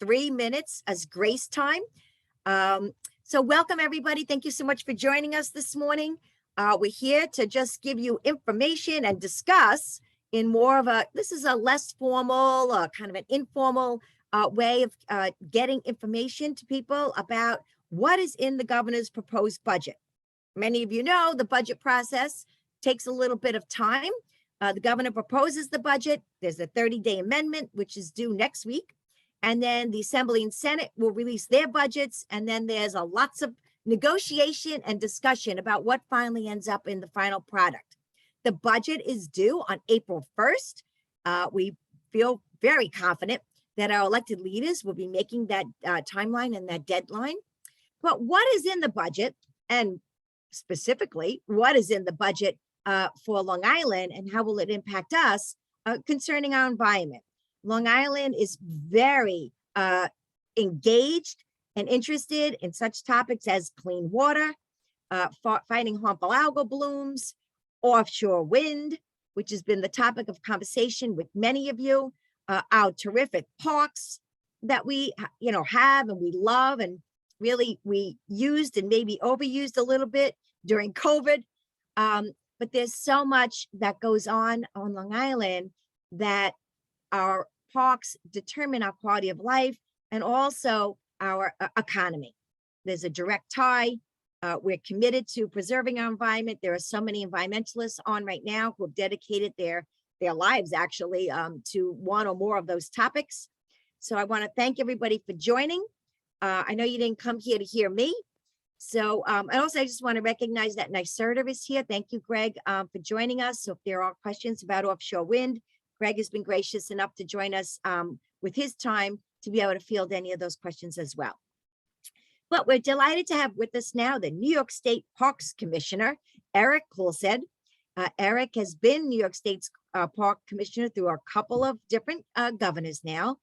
3 minutes as grace time. So welcome everybody. Thank you so much for joining us this morning. We're here to just give you information and discuss in more of this is a less formal, kind of an informal way of getting information to people about what is in the governor's proposed budget. Many of you know the budget process takes a little bit of time. The governor proposes the budget. There's a 30-day amendment, which is due next week. And then the Assembly and Senate will release their budgets. And then there's lots of negotiation and discussion about what finally ends up in the final product. The budget is due on April 1st. We feel very confident that our elected leaders will be making that timeline and that deadline. But what is in the budget, and specifically, what is in the budget for Long Island and how will it impact us concerning our environment? Long Island is very engaged and interested in such topics as clean water, fighting harmful algal blooms, offshore wind, which has been the topic of conversation with many of you, our terrific parks that we have and we love, and really we used and maybe overused a little bit during COVID. But there's so much that goes on Long Island that our parks determine our quality of life and also our economy. There's a direct tie. We're committed to preserving our environment. There are so many environmentalists on right now who have dedicated their lives actually to one or more of those topics. So I want to thank everybody for joining. I know you didn't come here to hear me. So and also I just want to recognize that NYSERDA is here. Thank you, Greg, for joining us. So if there are questions about offshore wind, Greg has been gracious enough to join us with his time to be able to field any of those questions as well. But we're delighted to have with us now the New York State Parks Commissioner, Erik Kulleseid. Erik has been New York State's Park Commissioner through a couple of different governors now.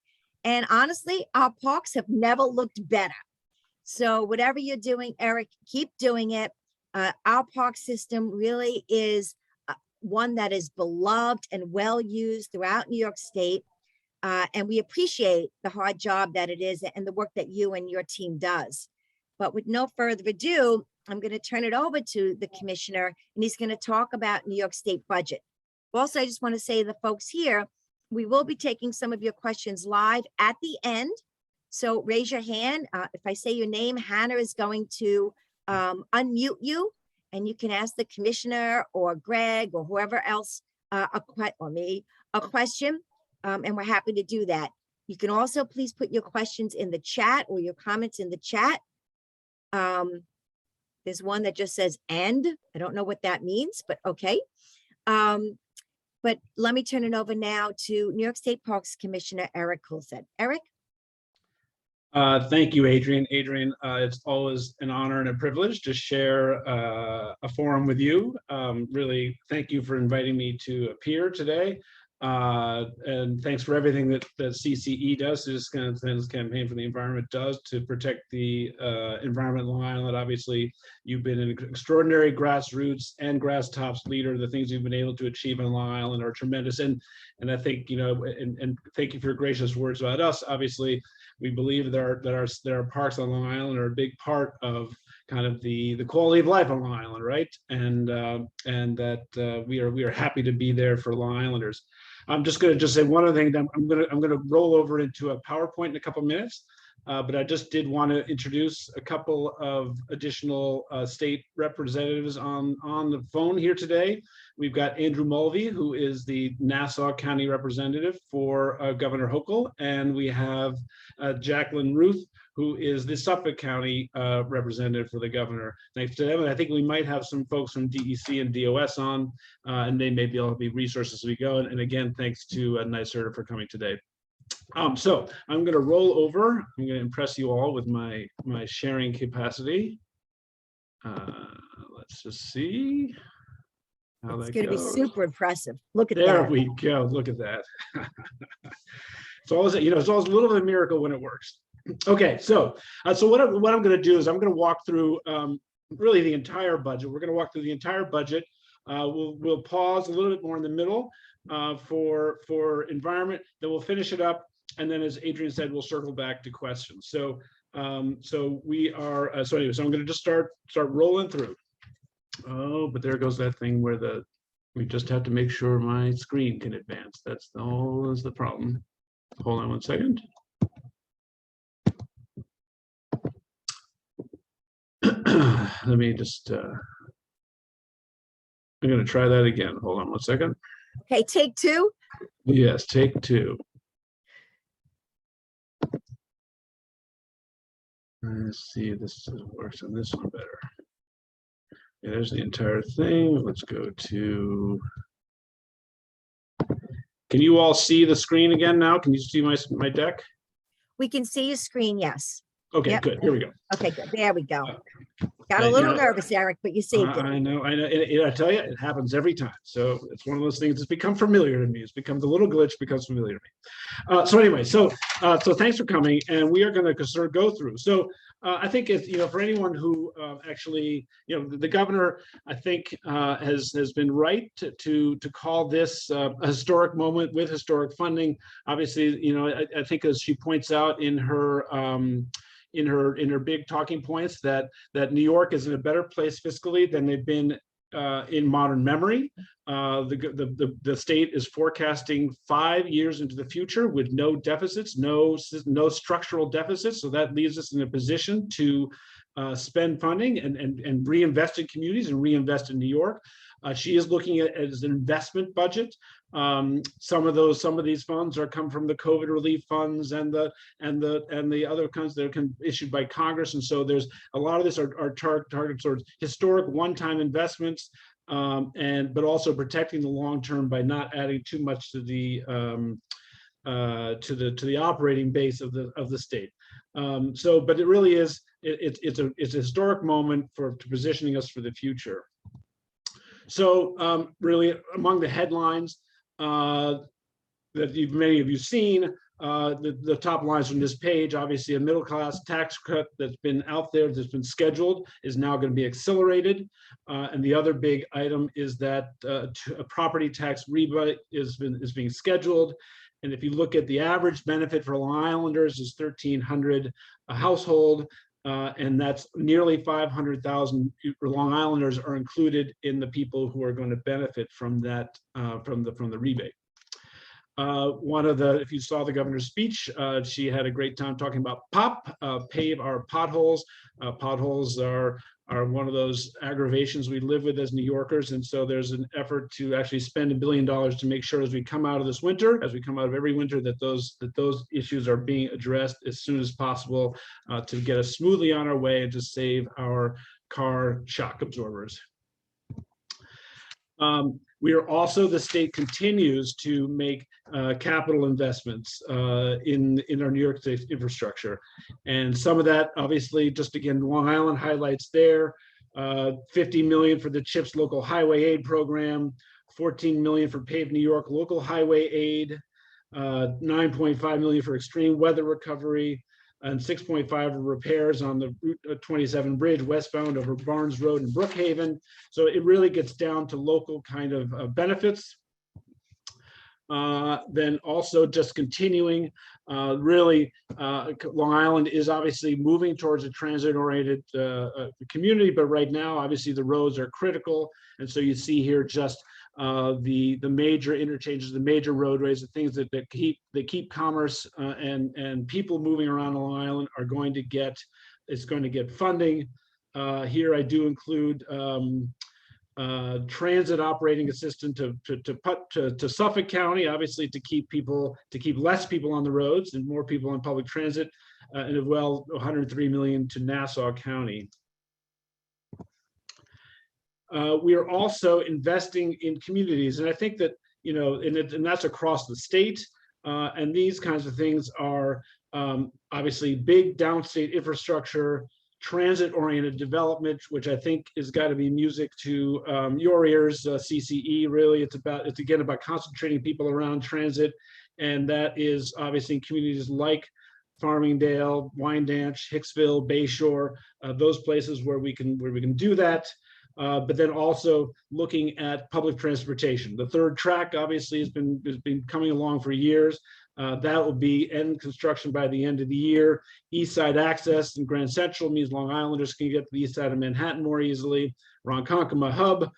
And honestly, our parks have never looked better. So whatever you're doing, Erik, keep doing it. Our park system really is one that is beloved and well used throughout New York State. And we appreciate the hard job that it is and the work that you and your team does. But with no further ado, I'm going to turn it over to the commissioner, and he's going to talk about New York State budget. Also, I just want to say to the folks here, we will be taking some of your questions live at the end. So raise your hand. If I say your name, Hannah is going to unmute you, and you can ask the commissioner or Greg or whoever else a question, and we're happy to do that. You can also please put your questions in the chat or your comments in the chat. There's one that just says "and." I don't know what that means, but okay. But let me turn it over now to New York State Parks Commissioner Erik Kulleseid. Erik? Thank you, Adrian. Adrian, it's always an honor and a privilege to share a forum with you. Really, thank you for inviting me to appear today. And thanks for everything that CCE does, Citizens Campaign for the Environment does to protect the environment in Long Island. Obviously, you've been an extraordinary grassroots and grass tops leader. The things you've been able to achieve on Long Island are tremendous. And I think, and thank you for your gracious words about us. Obviously, we believe that our parks on Long Island are a big part of kind of the quality of life on Long Island, right? And that we are happy to be there for Long Islanders. I'm just going to say one other thing. That I'm going to roll over into a PowerPoint in a couple of minutes, but I just did want to introduce a couple of additional state representatives on the phone here today. We've got Andrew Mulvey, who is the Nassau County representative for Governor Hochul, and we have Jacqueline Ruth, who is the Suffolk County representative for the governor. Thanks to them, and I think we might have some folks from DEC and DOS on, and they may be able to be resources as we go. And again, thanks to NYSERDA for coming today. So I'm going to roll over. I'm going to impress you all with my sharing capacity. Let's just see. It's going to be super impressive. Look at that. There we go. Look at that. It's always, it's always a little bit of a miracle when it works. Okay, so what I'm going to do is I'm going to walk through really the entire budget. We're going to walk through the entire budget. We'll pause a little bit more in the middle for environment. Then we'll finish it up and then, as Adrian said, we'll circle back to questions. So we are. So anyway, so I'm going to just start rolling through. Oh, but there goes that thing where we just have to make sure my screen can advance. That's always the problem. Hold on one second. Let me just. I'm going to try that again. Hold on one second. Okay, take two. Yes, take two. Let's see if this works on this one better. Yeah, there's the entire thing. Let's go to. Can you all see the screen again now? Can you see my deck? We can see your screen, yes. Okay, Yep. good. Here we go. Okay, good. There we go. Got right a little now- nervous, Eric, but you saved it. I know. I tell you, it happens every time. So it's one of those things that's become familiar to me. It's become the little glitch becomes familiar to me. So anyway, so thanks for coming, and we are going to sort of go through. So I think it's, for anyone who actually, the governor, I think has been right to call this a historic moment with historic funding. Obviously, I think as she points out in her in her big talking points that New York is in a better place fiscally than they've been in modern memory. The state is forecasting 5 years into the future with no deficits, no structural deficits. So that leaves us in a position to spend funding and reinvest in communities and reinvest in New York. She is looking at it as an investment budget. Some of these funds come from the COVID relief funds and the other kinds that are issued by Congress. And so there's a lot of this are targeted towards historic one-time investments, but also protecting the long term by not adding too much to the operating base of the state. But it really is it's a historic moment to positioning us for the future. So really, among the headlines that many of you seen, the top lines from this page, obviously a middle class tax cut that's been out there, that's been scheduled, is now going to be accelerated. And the other big item is that a property tax rebate is being scheduled. And if you look at the average benefit for Long Islanders is $1,300 a household. And that's nearly 500,000 Long Islanders are included in the people who are going to benefit from that, from the rebate. If you saw the governor's speech, she had a great time talking about pave our potholes. Potholes are one of those aggravations we live with as New Yorkers. And so there's an effort to actually spend $1 billion to make sure as we come out of this winter, as we come out of every winter, that those issues are being addressed as soon as possible to get us smoothly on our way and to save our car shock absorbers. The state continues to make capital investments in our New York State infrastructure. And some of that, obviously, just again, Long Island highlights there, $50 million for the CHIPS local highway aid program, $14 million for Pave New York local highway aid, $9.5 million for extreme weather recovery, and $6.5 for repairs on the Route 27 bridge westbound over Barnes Road in Brookhaven. So it really gets down to local kind of benefits. Then also just continuing, Long Island is obviously moving towards a transit-oriented community, but right now, obviously, the roads are critical. And so you see here just the major interchanges, the major roadways, the things that keep commerce and people moving around Long Island are going to get funding. Here I do include transit operating assistant to Suffolk County, obviously to keep less people on the roads and more people on public transit, and as well $103 million to Nassau County. We are also investing in communities, and I think that and that's across the state. And these kinds of things are obviously big downstate infrastructure, transit-oriented development, which I think has got to be music to your ears. CCE, really, it's again about concentrating people around transit, and that is obviously in communities like Farmingdale, Wyandanch, Hicksville, Bayshore, those places where we can do that. But then also looking at public transportation. The third track obviously has been coming along for years, That will be end construction by the end of the year. East side access in Grand Central means Long Islanders can get to the east side of Manhattan more easily. Ronkonkoma Hub,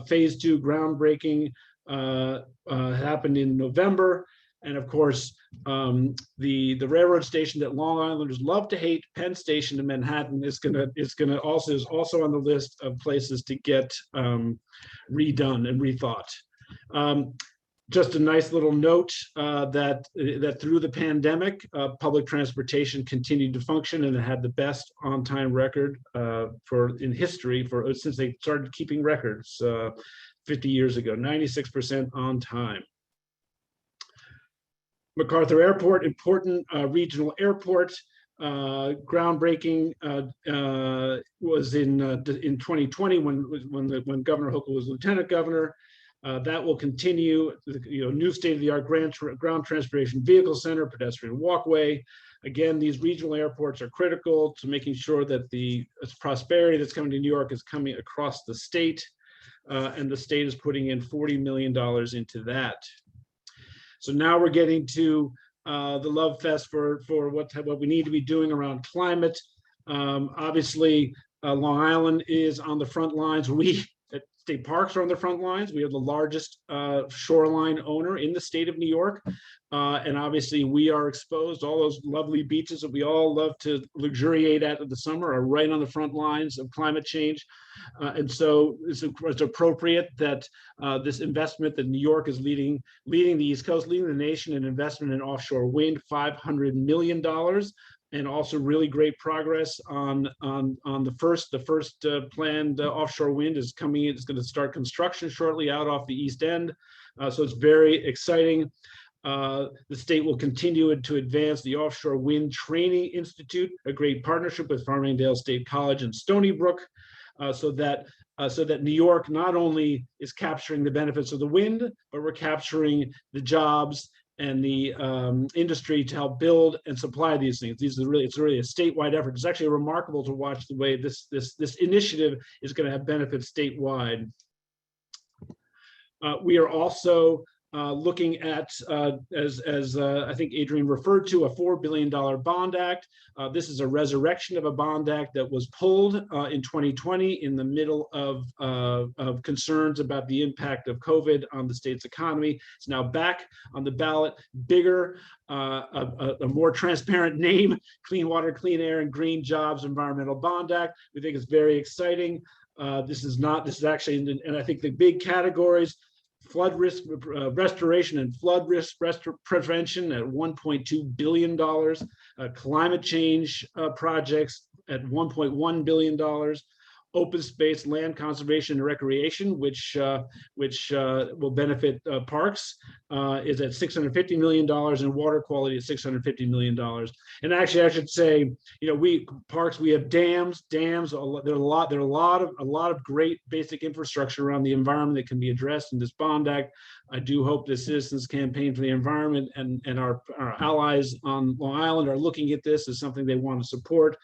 phase 2 groundbreaking happened in November. And of course, the railroad station that Long Islanders love to hate, Penn Station in Manhattan, is also on the list of places to get redone and rethought. Just a nice little note that through the pandemic, public transportation continued to function, and it had the best on-time record in history since they started keeping records 50 years ago, 96% on time. MacArthur Airport, important regional airport. Groundbreaking was in 2020 when Governor Hochul was lieutenant governor. That will continue. New state-of-the-art ground transportation vehicle center, pedestrian walkway. Again, these regional airports are critical to making sure that the prosperity that's coming to New York is coming across the state, and the state is putting in $40 million into that. So now we're getting to the love fest for what we need to be doing around climate. Obviously, Long Island is on the front lines. State parks are on the front lines. We are the largest shoreline owner in the state of New York. And obviously we are exposed. All those lovely beaches that we all love to luxuriate at in the summer are right on the front lines of climate change. And so it's appropriate that this investment that New York is leading the East Coast, leading the nation in investment in offshore wind, $500 million. And also really great progress on the first planned offshore wind is coming. It's going to start construction shortly out off the East End. So it's very exciting. The state will continue to advance the Offshore Wind Training Institute, a great partnership with Farmingdale State College and Stony Brook, so that New York not only is capturing the benefits of the wind, but we're capturing the jobs and the industry to help build and supply these things. It's really a statewide effort. It's actually remarkable to watch the way this initiative is going to have benefits statewide. We are also looking at, as I think Adrienne referred to, a $4 billion bond act. This is a resurrection of a bond act that was pulled in 2020 in the middle of concerns about the impact of COVID on the state's economy. It's now back on the ballot, bigger, a more transparent name, Clean Water, Clean Air, and Green Jobs Environmental Bond Act. We think it's very exciting. This is actually, and I think the big categories: flood risk restoration and flood risk prevention at $1.2 billion, climate change projects at $1.1 billion, open space, land conservation and recreation, which will benefit parks, is at $650 million, and water quality at $650 million. And actually, I should say, we have dams. There are a lot of great basic infrastructure around the environment that can be addressed in this bond act. I do hope the Citizens Campaign for the Environment and our allies on Long Island are looking at this as something they want to support.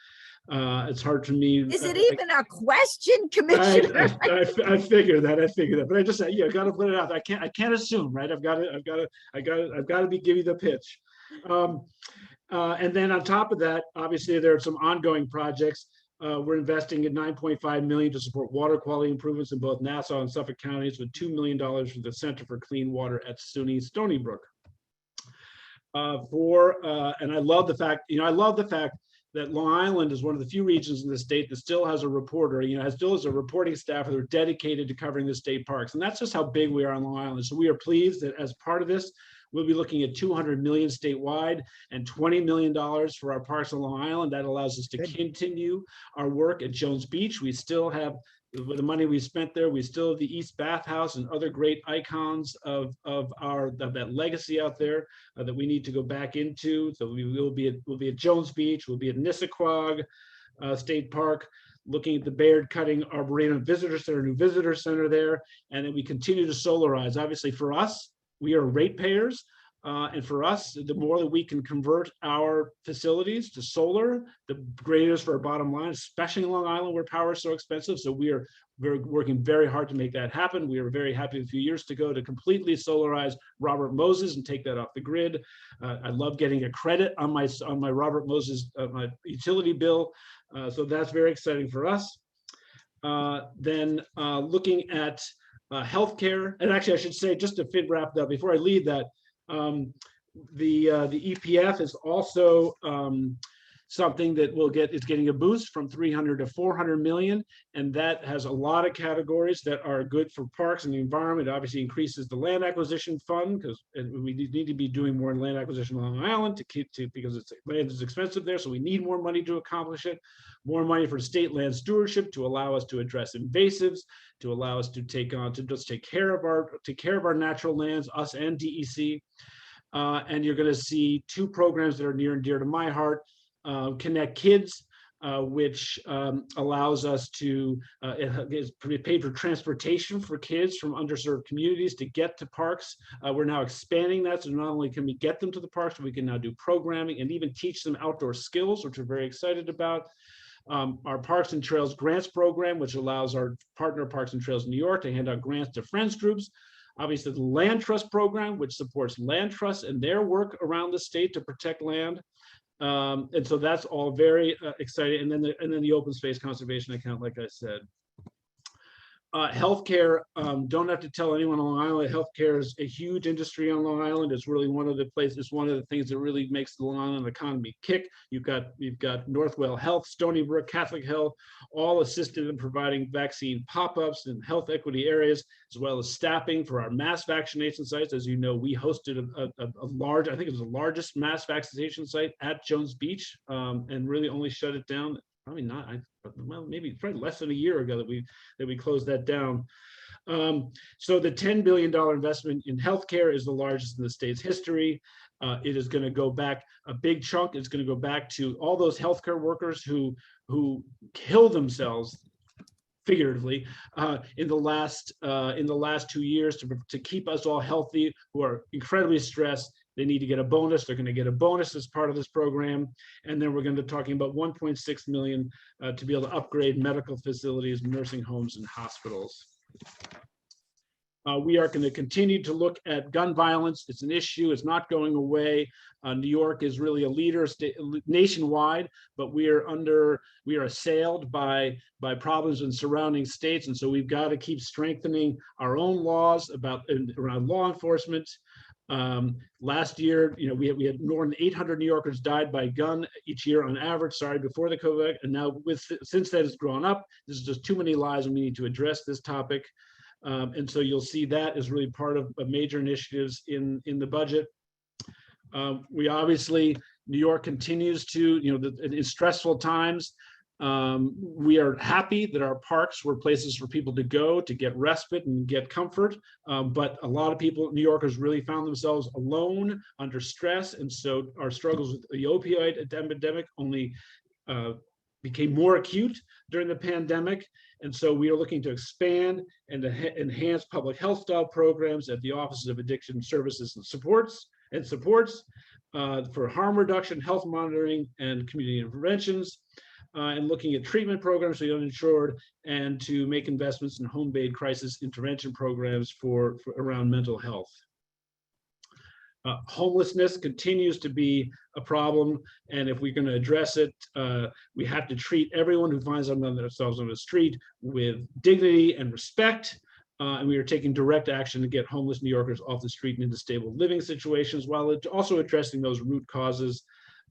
It's hard for me. Is it even a question, Commissioner? I figure that, but I just say, got to put it out. I can't assume, right? I've got to be giving the pitch. And then on top of that, obviously there are some ongoing projects. We're investing in $9.5 million to support water quality improvements in both Nassau and Suffolk counties, with $2 million from the Center for Clean Water at SUNY Stony Brook. And I love the fact that Long Island is one of the few regions in the state that still has a reporter, still has a reporting staff that are dedicated to covering the state parks. And that's just how big we are on Long Island. So we are pleased that as part of this, we'll be looking at $200 million statewide and $20 million for our parks on Long Island. That allows us to continue our work at Jones Beach. We still have, with the money we spent there, we still have the East Bathhouse and other great icons of that legacy out there that we need to go back into. So we'll be at Jones Beach, we'll be at Nissaquag State Park, looking at the Baird Cutting Arboretum Visitor Center, new visitor center there, and then we continue to solarize. Obviously for us, we are ratepayers. And for us, the more that we can convert our facilities to solar, the greater it is for our bottom line, especially in Long Island where power is so expensive. So we're working very hard to make that happen. We were very happy a few years ago to completely solarize Robert Moses and take that off the grid. I love getting a credit on my Robert Moses my utility bill. So that's very exciting for us. Then looking at healthcare, and actually I should say, just to wrap up before I leave that, the EPF is also something that is getting a boost from 300 to 400 million, and that has a lot of categories that are good for parks and the environment. It obviously increases the land acquisition fund because we need to be doing more land acquisition on Long Island because land is expensive there, so we need more money to accomplish it. More money for state land stewardship to allow us to address invasives, to allow us to take care of our natural lands, us and DEC. And you're going to see two programs that are near and dear to my heart. Connect Kids, which allows us to pay for transportation for kids from underserved communities to get to parks. We're now expanding that, so not only can we get them to the parks, but we can now do programming and even teach them outdoor skills, which we're very excited about. Our Parks and Trails Grants program, which allows our partner Parks and Trails New York to hand out grants to friends groups. Obviously, the Land Trust program, which supports land trusts and their work around the state to protect land. And so that's all very exciting. And then the open space conservation account, like I said. Healthcare, don't have to tell anyone on Long Island, healthcare is a huge industry on Long Island. It's really one of the things that really makes the Long Island economy kick. You've got Northwell Health, Stony Brook, Catholic Health, all assisted in providing vaccine pop-ups in health equity areas, as well as staffing for our mass vaccination sites. As you know, we hosted a large, I think it was the largest mass vaccination site at Jones Beach, and really only shut it down. Probably not. Well, maybe probably less than a year ago that we closed that down. So the $10 billion investment in healthcare is the largest in the state's history. It is going to go back a big chunk. It's going to go back to all those healthcare workers who kill themselves figuratively in the last 2 years to keep us all healthy, who are incredibly stressed. They need to get a bonus. They're going to get a bonus as part of this program. And then we're going to be talking about 1.6 million to be able to upgrade medical facilities, nursing homes, and hospitals. We are going to continue to look at gun violence. It's an issue. It's not going away. New York is really a leader nationwide, but we are assailed by problems in surrounding states. And so we've got to keep strengthening our own laws around law enforcement. Last year, we had more than 800 New Yorkers died by gun each year on average, before the COVID, and now since that has grown up, this is just too many lives, and we need to address this topic. And so you'll see that is really part of major initiatives in the budget. We obviously, New York continues to, in stressful times, we are happy that our parks were places for people to go to get respite and get comfort. But a lot of people, New Yorkers, really found themselves alone, under stress. And so our struggles with the opioid epidemic only became more acute during the pandemic. And so we are looking to expand and to enhance public health style programs at the Offices of Addiction Services and Supports for harm reduction, health monitoring, and community interventions. And looking at treatment programs for the uninsured, and to make investments in home-based crisis intervention programs for around mental health. Homelessness continues to be a problem, and if we're going to address it, we have to treat everyone who finds themselves on the street with dignity and respect. And we are taking direct action to get homeless New Yorkers off the street and into stable living situations, while also addressing those root causes.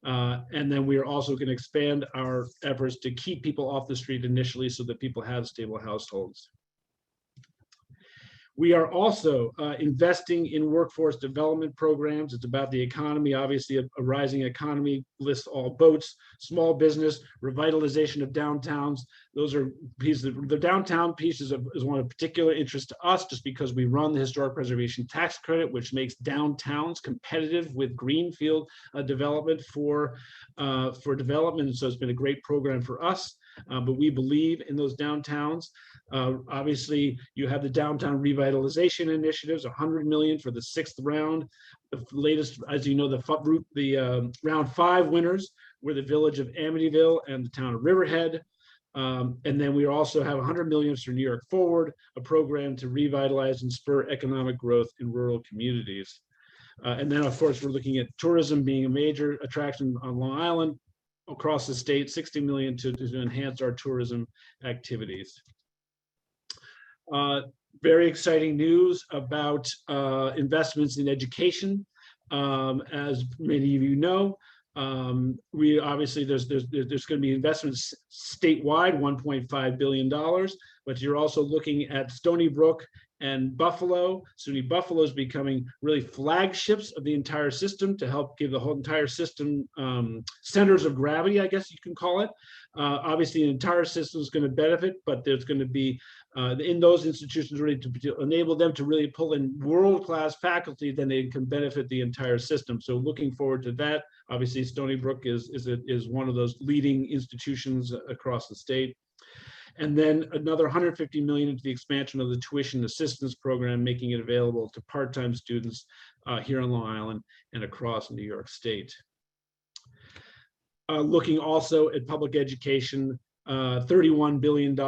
And then we are also going to expand our efforts to keep people off the street initially so that people have stable households. We are also investing in workforce development programs. It's about the economy. Obviously, a rising economy lifts all boats. Small business, revitalization of downtowns. Those are pieces. The downtown piece is one of particular interest to us, just because we run the historic preservation tax credit, which makes downtowns competitive with greenfield development for development. And so it's been a great program for us. But we believe in those downtowns. Obviously, you have the downtown revitalization Revitalization initiatives, 100 million for the 6th round. The latest, as you know, the round 5 winners were the village of Amityville and the town of Riverhead. And then we also have 100 million for New York Forward, a program to revitalize and spur economic growth in rural communities. And then, of course, we're looking at tourism being a major attraction on Long Island, across the state, 60 million to enhance our tourism activities. Very exciting news about investments in education. As many of you know, we obviously there's going to be investments statewide, $1.5 billion, but you're also looking at Stony Brook and Buffalo. SUNY Buffalo is becoming really flagships of the entire system to help give the whole entire system centers of gravity, I guess you can call it. Obviously, the entire system is going to benefit, but there's going to be in those institutions really to enable them to really pull in world-class faculty, then they can benefit the entire system. So looking forward to that. Obviously, Stony Brook is one of those leading institutions across the state. And then another 150 million into the expansion of the tuition assistance program, making it available to part-time students here on Long Island and across New York State. Looking also at public education, $31 billion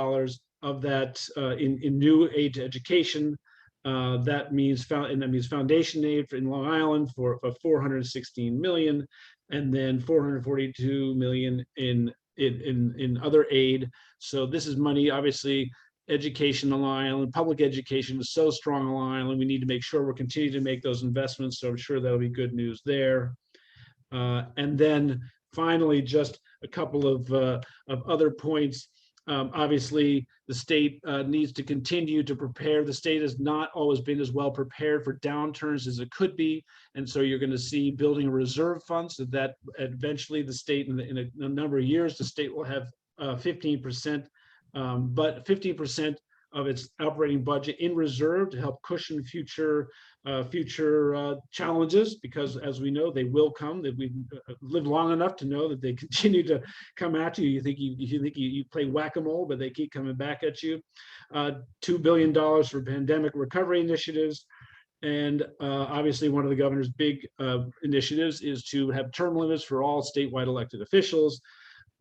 of that in new aid to education. That means foundation aid in Long Island for 416 million, and then 442 million in other aid. So this is money, obviously, education on Long Island, public education is so strong on Long Island. We need to make sure we're continuing to make those investments. So I'm sure that'll be good news there. And then finally, just a couple of other points. Obviously, the state needs to continue to prepare. The state has not always been as well prepared for downturns as it could be. And so you're going to see building a reserve fund so that eventually the state, in a number of years, the state will have 15%, but 15% of its operating budget in reserve to help cushion future challenges, because as we know, they will come. That we've lived long enough to know that they continue to come at you. You think you play whack-a-mole, but they keep coming back at you. $2 billion for pandemic recovery initiatives. And obviously, one of the governor's big initiatives is to have term limits for all statewide elected officials.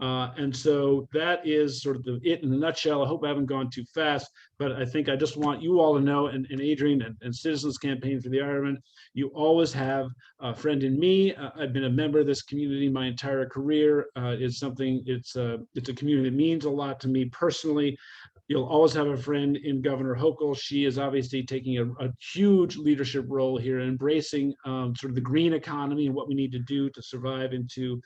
And so that is sort of it in a nutshell. I hope I haven't gone too fast, but I think I just want you all to know, and Adrian and Citizens Campaign for the Environment, you always have a friend in me. I've been a member of this community my entire career. It's a community that means a lot to me personally. You'll always have a friend in Governor Hochul. She is obviously taking a huge leadership role here, embracing sort of the green economy and what we need to do to survive into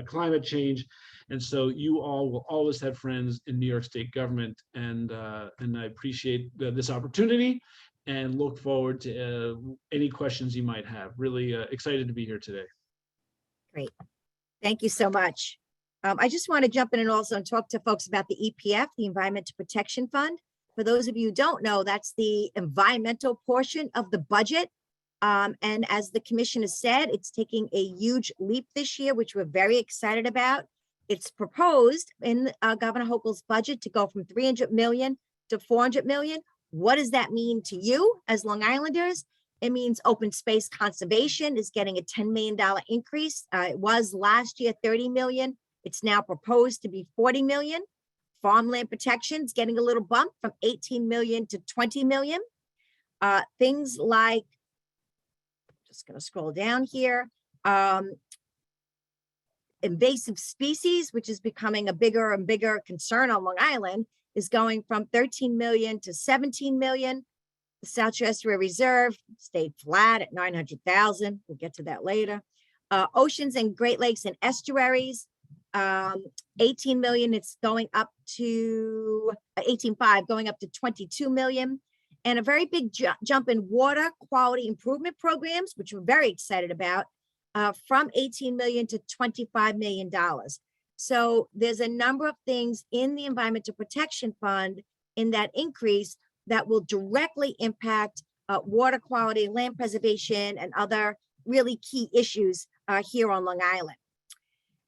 climate change. And so you all will always have friends in New York State government, and I appreciate this opportunity and look forward to any questions you might have. Really excited to be here today. Great. Thank you so much. I just want to jump in and also talk to folks about the EPF, the Environmental Protection Fund. For those of you who don't know, that's the environmental portion of the budget. And as the commission has said, it's taking a huge leap this year, which we're very excited about. It's proposed in Governor Hochul's budget to go from 300 million to 400 million. What does that mean to you as Long Islanders? It means open space conservation is getting a $10 million increase. It was last year 30 million. It's now proposed to be 40 million. Farmland protection is getting a little bump from 18 million to 20 million. Things like, just going to scroll down here, invasive species, which is becoming a bigger and bigger concern on Long Island, is going from 13 million to 17 million. The South Estuary Reserve stayed flat at 900,000. We'll get to that later. Oceans and Great Lakes and estuaries, 18 million. It's going up to 18.5, going up to 22 million. And a very big jump in water quality improvement programs, which we're very excited about, from 18 million to $25 million. So there's a number of things in the Environmental Protection Fund in that increase that will directly impact water quality, land preservation, and other really key issues here on Long Island.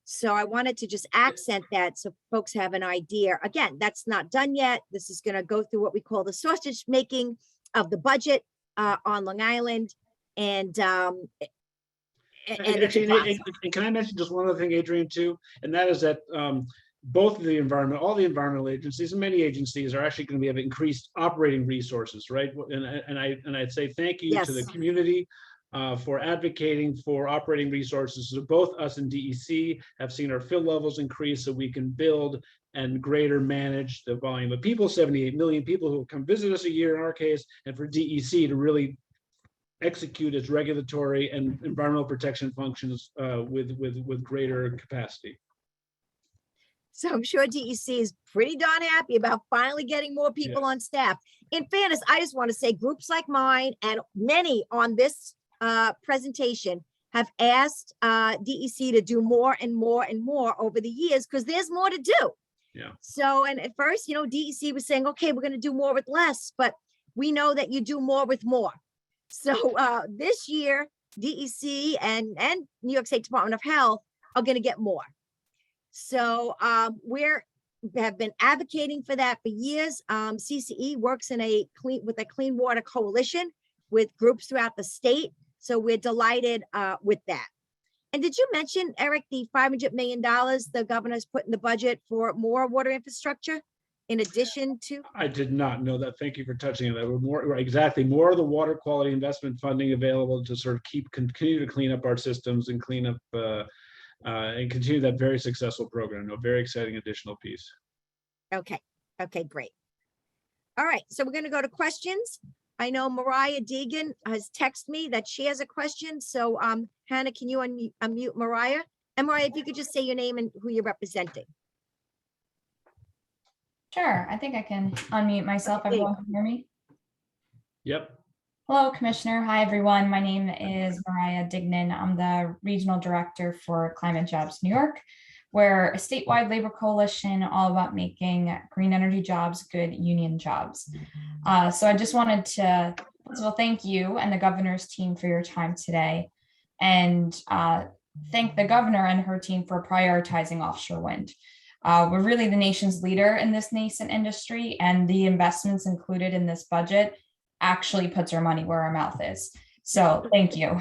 So I wanted to just accent that so folks have an idea. Again, that's not done yet. This is going to go through what we call the sausage making of the budget on Long Island, and Actually, and can I mention just one other thing, Adrian, too? And that is that both of all the environmental agencies and many agencies are actually going to have increased operating resources, right? And I'd say thank you to the community for advocating for operating resources. So both us and DEC have seen our fill levels increase so we can build and greater manage the volume of people, 78 million people who will come visit us a year in our case, and for DEC to really execute its regulatory and environmental protection functions with greater capacity. So I'm sure DEC is pretty darn happy about finally getting more people on staff. In fairness, I just want to say groups like mine and many on this presentation have asked DEC to do more and more and more over the years because there's more to do. Yeah. So, and at first, DEC was saying, okay, we're going to do more with less, but we know that you do more with more. So this year, DEC and New York State Department of Health are going to get more. So we have been advocating for that for years. CCE works with a Clean Water Coalition with groups throughout the state. So we're delighted with that. And did you mention, Eric, the $500 million the governor's put in the budget for more water infrastructure in addition to? I did not know that. Thank you for touching on that. More of the water quality investment funding available to sort of continue to clean up our systems and clean up and continue that very successful program. A very exciting additional piece. Okay, great. All right, so we're going to go to questions. I know Mariah Deegan has texted me that she has a question. So Hannah, can you unmute Mariah? And Mariah, if you could just say your name and who you're representing. Sure, I think I can unmute myself. Everyone can hear me? Yep. Hello, Commissioner. Hi, everyone. My name is Mariah Dignan. I'm the Regional Director for Climate Jobs New York. We're a statewide labor coalition all about making green energy jobs good union jobs. So I just wanted to, first of all, thank you and the governor's team for your time today, and thank the governor and her team for prioritizing offshore wind. We're really the nation's leader in this nascent industry, and the investments included in this budget actually puts our money where our mouth is. So thank you.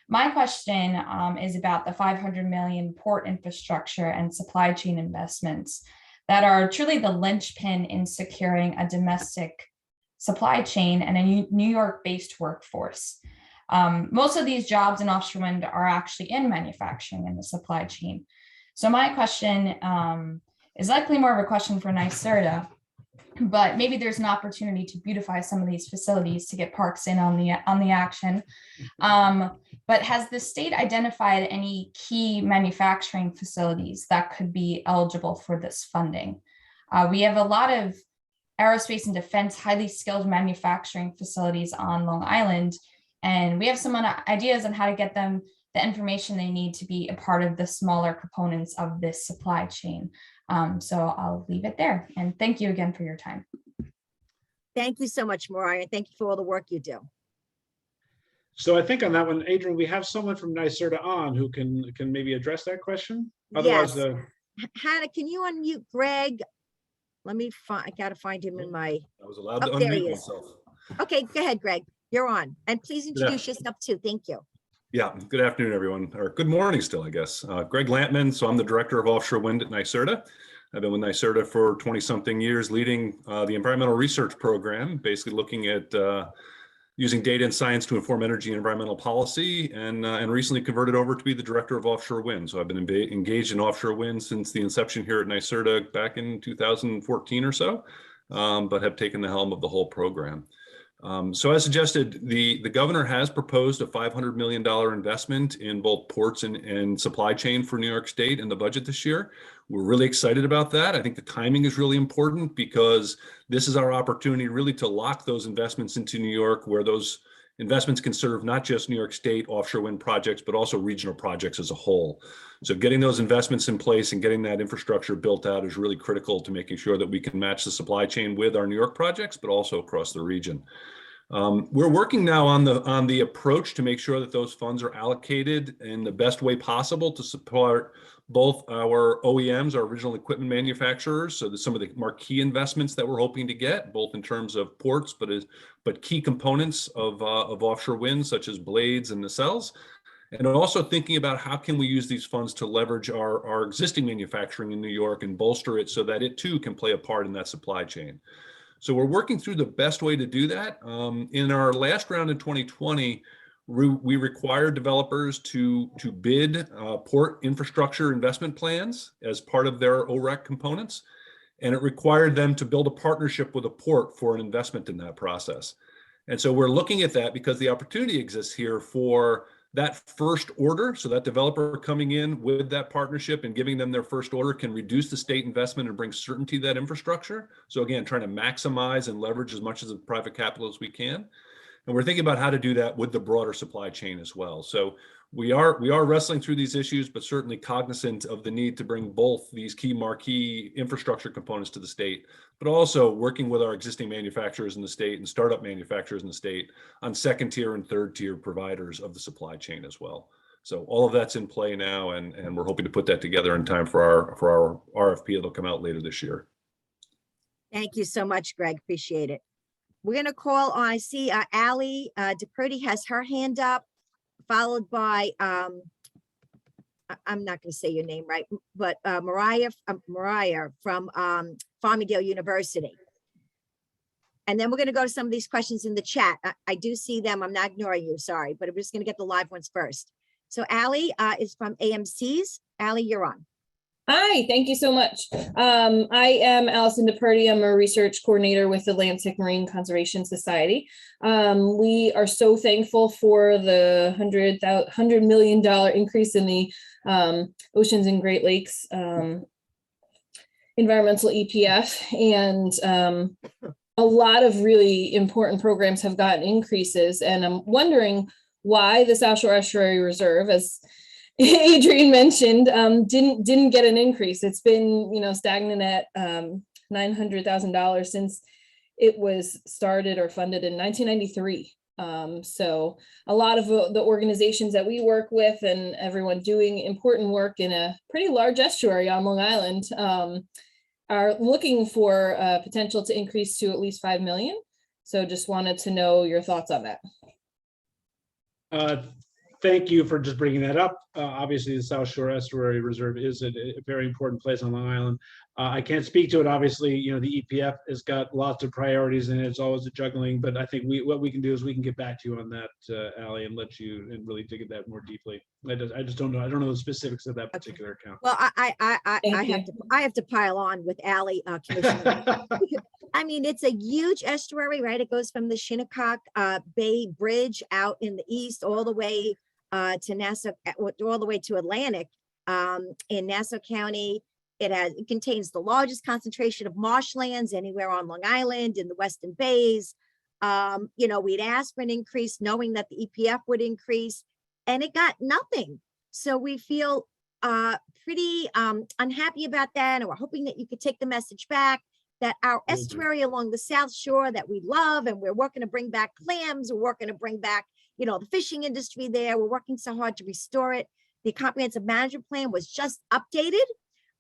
My question is about the $500 million port infrastructure and supply chain investments that are truly the linchpin in securing a domestic supply chain and a New York-based workforce. Most of these jobs in offshore wind are actually in manufacturing and the supply chain. So my question is likely more of a question for NYSERDA, but maybe there's an opportunity to beautify some of these facilities to get parks in on the action. But has the state identified any key manufacturing facilities that could be eligible for this funding? We have a lot of aerospace and defense, highly skilled manufacturing facilities on Long Island, and we have some ideas on how to get them the information they need to be a part of the smaller components of this supply chain. So I'll leave it there. And thank you again for your time. Thank you so much, Mariah. Thank you for all the work you do. So I think on that one, Adrian, we have someone from NYSERDA on who can maybe address that question. Otherwise, yes. Hannah, can you unmute Greg? Let me find, I gotta find him in my. I was allowed to unmute myself. Okay, go ahead, Greg. You're on. And please introduce yourself too. Thank you. Yeah, good afternoon, everyone, or good morning still, I guess. Greg Lampman, so I'm the Director of Offshore Wind at NYSERDA. I've been with NYSERDA for 20-something years, leading the environmental research program, basically looking at using data and science to inform energy and environmental policy, and recently converted over to be the Director of Offshore Wind. So I've been engaged in offshore wind since the inception here at NYSERDA back in 2014 or so, but have taken the helm of the whole program. So as suggested, the governor has proposed a $500 million investment in both ports and supply chain for New York State in the budget this year. We're really excited about that. I think the timing is really important because this is our opportunity really to lock those investments into New York, where those investments can serve not just New York State offshore wind projects, but also regional projects as a whole. So getting those investments in place and getting that infrastructure built out is really critical to making sure that we can match the supply chain with our New York projects, but also across the region. We're working now on the approach to make sure that those funds are allocated in the best way possible to support both our OEMs, our original equipment manufacturers, so there's some of the marquee investments that we're hoping to get, both in terms of ports, but key components of offshore wind, such as blades and nacelles. And also thinking about how can we use these funds to leverage our existing manufacturing in New York and bolster it so that it too can play a part in that supply chain. So we're working through the best way to do that. In our last round in 2020, we required developers to bid port infrastructure investment plans as part of their OREC components. And it required them to build a partnership with a port for an investment in that process. And so we're looking at that because the opportunity exists here for that first order. So that developer coming in with that partnership and giving them their first order can reduce the state investment and bring certainty to that infrastructure. So again, trying to maximize and leverage as much of the private capital as we can. And we're thinking about how to do that with the broader supply chain as well. So we are wrestling through these issues, but certainly cognizant of the need to bring both these key marquee infrastructure components to the state, but also working with our existing manufacturers in the state and startup manufacturers in the state on second tier and third tier providers of the supply chain as well. So all of that's in play now, and we're hoping to put that together in time for our RFP that'll come out later this year. Thank you so much, Greg. Appreciate it. We're going to call on, I see Allie DePerdy has her hand up, followed by, I'm not going to say your name right, but Mariah from Farmingdale University. And then we're going to go to some of these questions in the chat. I do see them. I'm not ignoring you, sorry, but I'm just going to get the live ones first. So Allie is from AMC's. Allie, you're on. Hi, thank you so much. I am Allison DePerdy. I'm a research coordinator with Atlantic Marine Conservation Society. We are so thankful for the $100 million increase in the Oceans and Great Lakes environmental EPF, and a lot of really important programs have gotten increases. And I'm wondering why the South Shore Estuary Reserve, as Adrian mentioned, didn't get an increase. It's been, stagnant at $900,000 since it was started or funded in 1993. So a lot of the organizations that we work with and everyone doing important work in a pretty large estuary on Long Island are looking for potential to increase to at least 5 million. So just wanted to know your thoughts on that. Thank you for just bringing that up. Obviously, the South Shore Estuary Reserve is a very important place on Long Island. I can't speak to it. Obviously, the EPF has got lots of priorities and it's always a juggling, but I think what we can do is we can get back to you on that, Allie, and let you and really dig at that more deeply. I just don't know. I don't know the specifics of that particular account. Well, I have to pile on with Allie, Commissioner. I mean, it's a huge estuary, right? It goes from the Shinnecock Bay Bridge out in the east all the way to Nassau, all the way to Atlantic in Nassau County. It contains the largest concentration of marshlands anywhere on Long Island in the Western Bays. We'd asked for an increase knowing that the EPF would increase, and it got nothing. So we feel pretty unhappy about that, and we're hoping that you could take the message back that our estuary along the South Shore that we love, and we're working to bring back clams, we're working to bring back the fishing industry there. We're working so hard to restore it. The comprehensive management plan was just updated.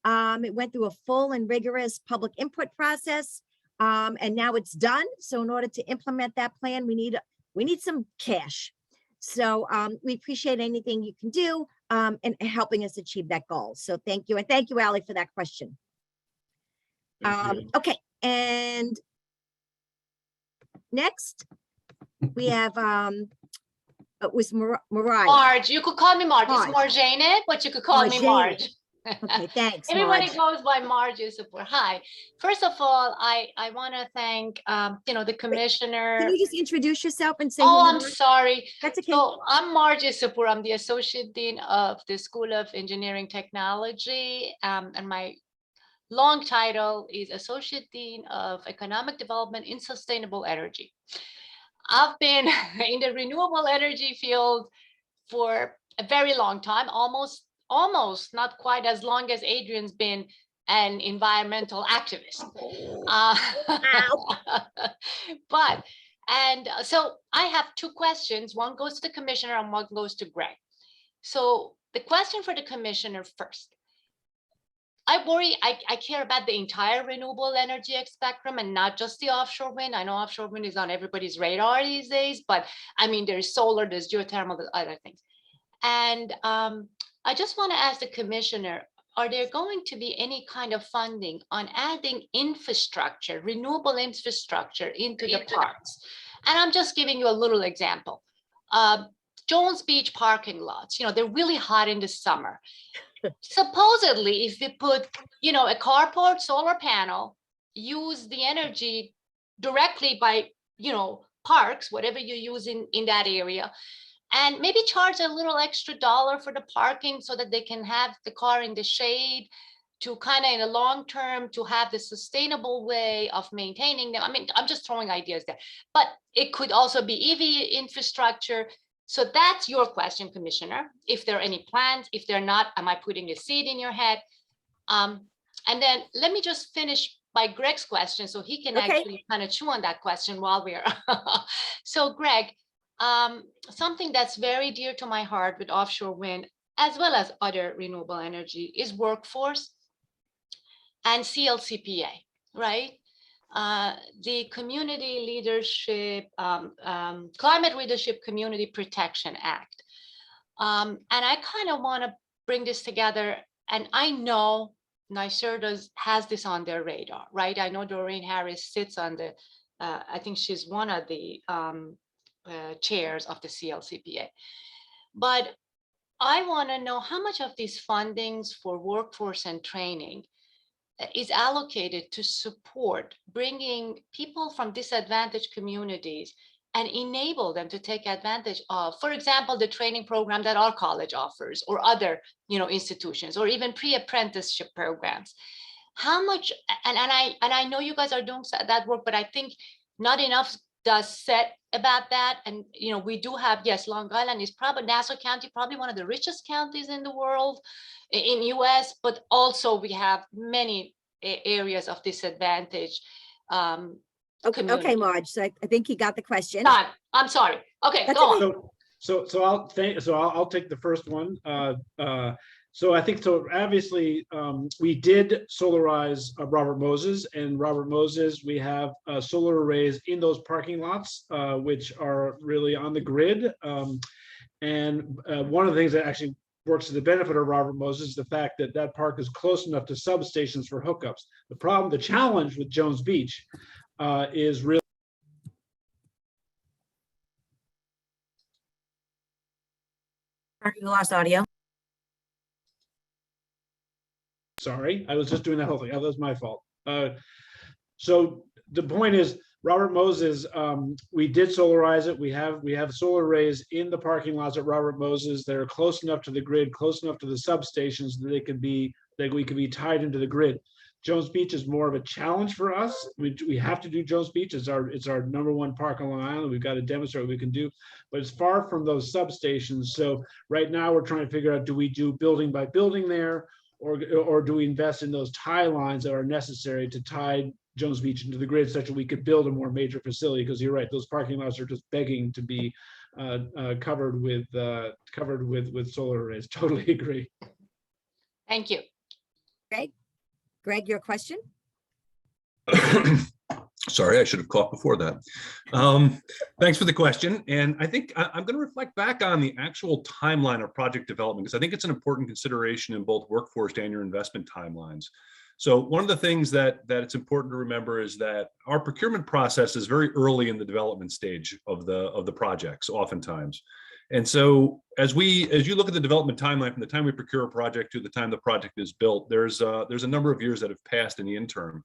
It went through a full and rigorous public input process, and now it's done. So in order to implement that plan, we need some cash. So we appreciate anything you can do in helping us achieve that goal. So thank you. And thank you, Allie, for that question. Okay, and next we have it was Mariah. Marge, you could call me Marge. It's Marjane, but you could call me Marge. Okay, thanks. Everybody goes by Marge. Hi. First of all, I want to thank the commissioner. Can you just introduce yourself and say? Oh, I'm sorry. That's okay. So I'm Marge Isapur. I'm the Associate Dean of the School of Engineering Technology, and my long title is Associate Dean of Economic Development in Sustainable Energy. I've been in the renewable energy field for a very long time, almost not quite as long as Adrian's been an environmental activist. So I have two questions. One goes to the commissioner and one goes to Greg. So the question for the commissioner first. I worry, I care about the entire renewable energy spectrum and not just the offshore wind. I know offshore wind is on everybody's radar these days, but I mean, there's solar, there's geothermal, there's other things. And I just want to ask the commissioner, are there going to be any kind of funding on adding infrastructure, renewable infrastructure into the parks? And I'm just giving you a little example. Jones Beach parking lots, they're really hot in the summer. Supposedly, if we put, a carport solar panel, use the energy directly by, parks, whatever you use in that area, and maybe charge a little extra dollar for the parking so that they can have the car in the shade to kind of in the long term to have the sustainable way of maintaining them. I mean, I'm just throwing ideas there, but it could also be EV infrastructure. So that's your question, Commissioner. If there are any plans, if they're not, am I putting a seed in your head? And then let me just finish by Greg's question so he can actually kind of chew on that question while we're. So Greg, something that's very dear to my heart with offshore wind, as well as other renewable energy, is workforce and CLCPA, right? The Community Leadership, Climate Leadership Community Protection Act. And I kind of want to bring this together. And I know NYSERDA has this on their radar, right? I know Doreen Harris sits on the, I think she's one of the chairs of the CLCPA. But I want to know how much of these fundings for workforce and training is allocated to support bringing people from disadvantaged communities and enable them to take advantage of, for example, the training program that our college offers or other, institutions, or even pre-apprenticeship programs. How much, and I know you guys are doing that work, but I think not enough does said about that. And, we do have, yes, Long Island is probably, Nassau County, probably one of the richest counties in the world, in US, but also we have many areas of disadvantage. Okay, Marge. So I think you got the question. I'm sorry. Okay, That's go on. I'll take the first one. So I think obviously we did solarize Robert Moses, and Robert Moses, we have solar arrays in those parking lots, which are really on the grid. And one of the things that actually works to the benefit of Robert Moses is the fact that that park is close enough to substations for hookups. The challenge with Jones Beach is really. You lost audio. Sorry, I was just doing that whole thing. That was my fault. So the point is, Robert Moses, we did solarize it. We have solar arrays in the parking lots at Robert Moses. They're close enough to the grid, close enough to the substations that we can be tied into the grid. Jones Beach is more of a challenge for us. We have to do Jones Beach. It's our number one park on Long Island. We've got to demonstrate what we can do, but it's far from those substations. So right now we're trying to figure out, do we do building by building there, or do we invest in those tie lines that are necessary to tie Jones Beach into the grid such that we could build a more major facility? Because you're right, those parking lots are just begging to be covered with solar arrays. Totally agree. Thank you. Greg, your question? Sorry, I should have caught before that. Thanks for the question. And I think I'm going to reflect back on the actual timeline of project development, because I think it's an important consideration in both workforce and your investment timelines. So one of the things that it's important to remember is that our procurement process is very early in the development stage of the projects, oftentimes. And so as you look at the development timeline from the time we procure a project to the time the project is built, there's a number of years that have passed in the interim.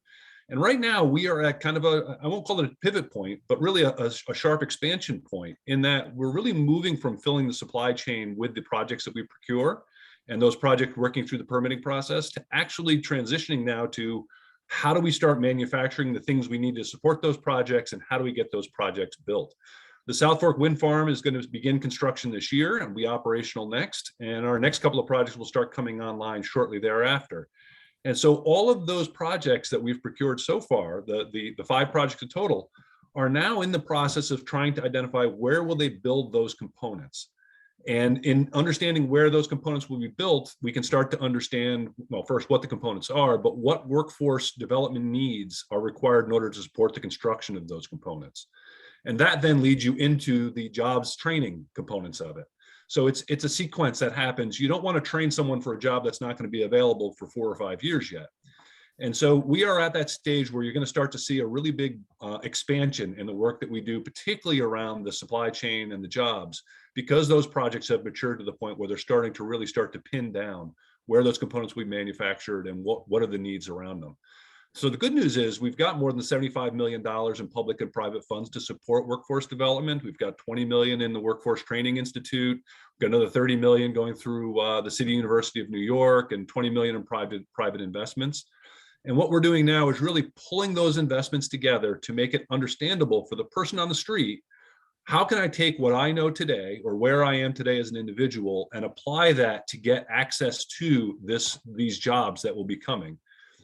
And right now we are at kind of I won't call it a pivot point, but really a sharp expansion point, in that we're really moving from filling the supply chain with the projects that we procure and those projects working through the permitting process to actually transitioning now to how do we start manufacturing the things we need to support those projects, and how do we get those projects built. The South Fork Wind Farm is going to begin construction this year and be operational next. And our next couple of projects will start coming online shortly thereafter. And so all of those projects that we've procured so far, the 5 projects in total, are now in the process of trying to identify where will they build those components. And in understanding where those components will be built, we can start to understand, well, first what the components are, but what workforce development needs are required in order to support the construction of those components. And that then leads you into the jobs training components of it. So it's a sequence that happens. You don't want to train someone for a job that's not going to be available for 4 or 5 years yet. And so we are at that stage where you're going to start to see a really big expansion in the work that we do, particularly around the supply chain and the jobs, because those projects have matured to the point where they're starting to really start to pin down where those components we manufactured and what are the needs around them. So the good news is we've got more than $75 million in public and private funds to support workforce development. We've got 20 million in the Workforce Training Institute. We've got another 30 million going through the City University of New York and 20 million in private investments. And what we're doing now is really pulling those investments together to make it understandable for the person on the street. How can I take what I know today or where I am today as an individual and apply that to get access to these jobs that will be coming?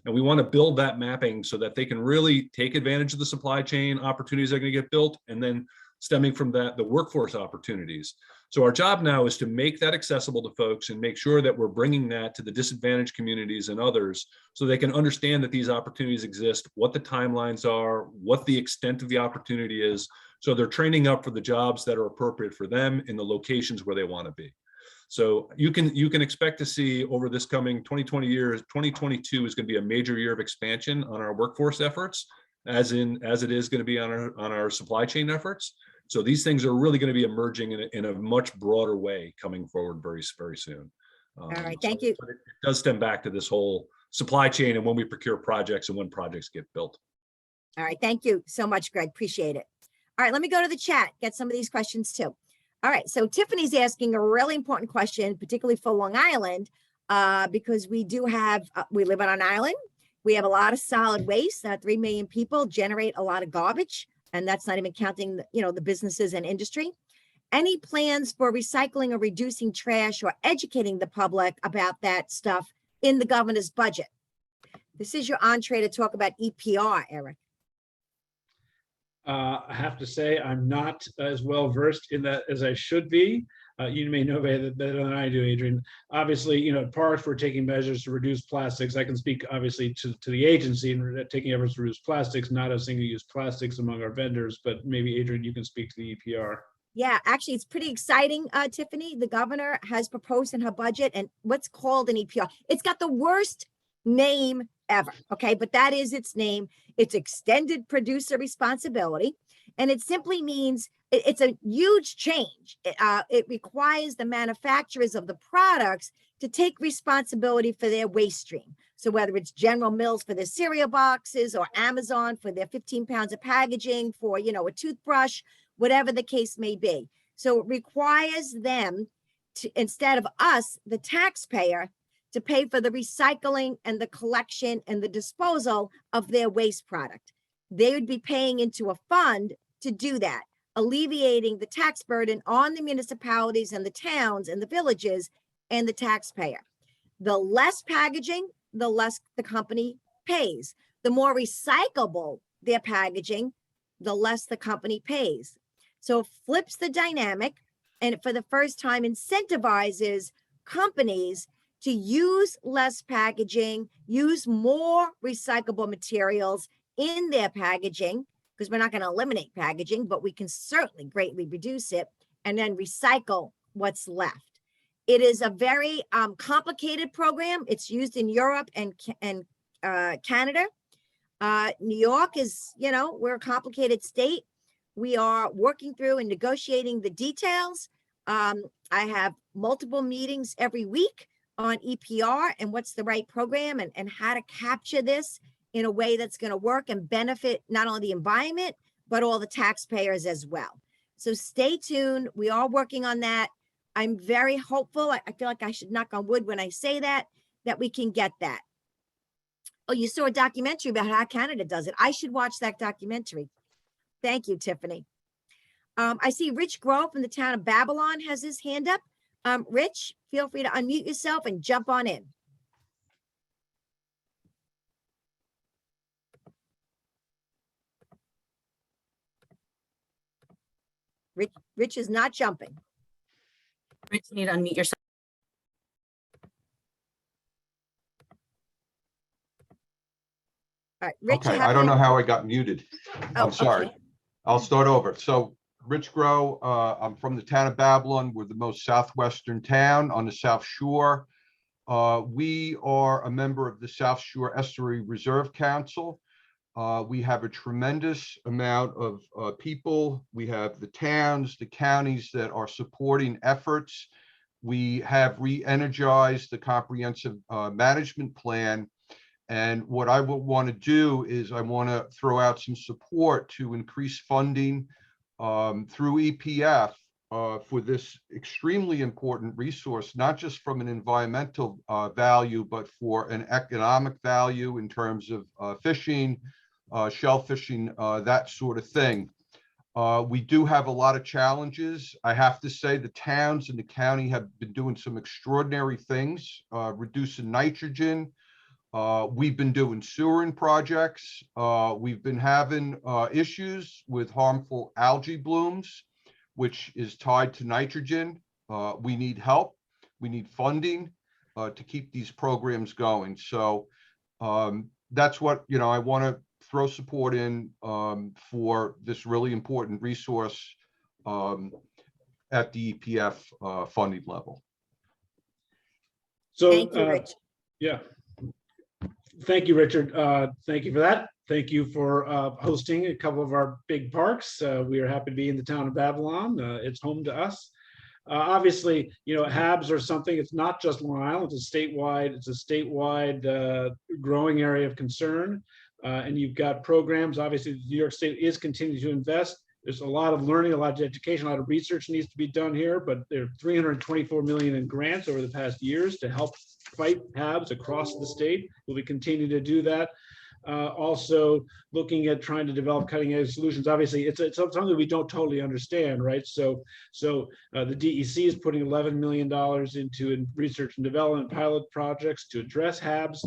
And we want to build that mapping so that they can really take advantage of the supply chain opportunities that are going to get built, and then stemming from that, the workforce opportunities. So our job now is to make that accessible to folks and make sure that we're bringing that to the disadvantaged communities and others so they can understand that these opportunities exist, what the timelines are, what the extent of the opportunity is. So they're training up for the jobs that are appropriate for them in the locations where they want to be. So you can expect to see over this coming 2020 years, 2022 is going to be a major year of expansion on our workforce efforts, as it is going to be on our supply chain efforts. So these things are really going to be emerging in a much broader way coming forward very, very soon. All right, thank you. But it does stem back to this whole supply chain and when we procure projects and when projects get built. All right, thank you so much, Greg. Appreciate it. All right, let me go to the chat, get some of these questions too. All right, so Tiffany's asking a really important question, particularly for Long Island, because we live on an island. We have a lot of solid waste. 3 million people generate a lot of garbage, and that's not even counting, the businesses and industry. Any plans for recycling or reducing trash or educating the public about that stuff in the governor's budget? This is your entree to talk about EPR, Erik. I have to say I'm not as well versed in that as I should be. You may know better than I do, Adrian. Obviously, at Parks, we're taking measures to reduce plastics. I can speak obviously to the agency and taking efforts to reduce plastics, not as single-use plastics among our vendors, but maybe Adrian, you can speak to the EPR. Yeah, actually, it's pretty exciting, Tiffany. The governor has proposed in her budget and what's called an EPR. It's got the worst name ever, okay? But that is its name. It's extended producer responsibility. And it simply means it's a huge change. It requires the manufacturers of the products to take responsibility for their waste stream. So whether it's General Mills for their cereal boxes or Amazon for their 15 pounds of packaging for, a toothbrush, whatever the case may be. So it requires them to, instead of us, the taxpayer, to pay for the recycling and the collection and the disposal of their waste product. They would be paying into a fund to do that, alleviating the tax burden on the municipalities and the towns and the villages and the taxpayer. The less packaging, the less the company pays. The more recyclable their packaging, the less the company pays. So it flips the dynamic and for the first time incentivizes companies to use less packaging, use more recyclable materials in their packaging, because we're not going to eliminate packaging, but we can certainly greatly reduce it and then recycle what's left. It is a very complicated program. It's used in Europe and Canada. New York is, we're a complicated state. We are working through and negotiating the details. I have multiple meetings every week on EPR and what's the right program and how to capture this in a way that's going to work and benefit not only the environment, but all the taxpayers as well. So stay tuned. We are working on that. I'm very hopeful. I feel like I should knock on wood when I say that we can get that. Oh, you saw a documentary about how Canada does it. I should watch that documentary. Thank you, Tiffany. I see Rich Grove from the town of Babylon has his hand up. Rich, feel free to unmute yourself and jump on in. Rich is not jumping. Rich, you need to unmute yourself. All right, Rich, you Okay, have I don't know any- how I got muted. Oh, I'm sorry. okay. I'll start over. So Rich Grow, I'm from the town of Babylon. We're the most southwestern town on the South Shore. We are a member of the South Shore Estuary Reserve Council. We have a tremendous amount of people. We have the towns, the counties that are supporting efforts. We have re-energized the comprehensive management plan. And what I will want to do is I want to throw out some support to increase funding through EPF for this extremely important resource, not just from an environmental value, but for an economic value in terms of fishing, shell fishing, that sort of thing. We do have a lot of challenges. I have to say the towns and the county have been doing some extraordinary things, reducing nitrogen. We've been doing sewering projects. We've been having issues with harmful algae blooms, which is tied to nitrogen. We need help. We need funding to keep these programs going. So that's what, I want to throw support in for this really important resource at the EPF funding level. So, Thank you, Rich. yeah. Thank you, Richard. Thank you for that. Thank you for hosting a couple of our big parks. We are happy to be in the town of Babylon. It's home to us. Obviously, Habs are something, it's not just Long Island, it's a statewide growing area of concern. And you've got programs, obviously, New York State is continuing to invest. There's a lot of learning, a lot of education, a lot of research needs to be done here, but there are $324 million in grants over the past years to help fight Habs across the state. Will we continue to do that? Also looking at trying to develop cutting edge solutions. Obviously, it's something that we don't totally understand, right? So the DEC is putting $11 million into research and development pilot projects to address Habs.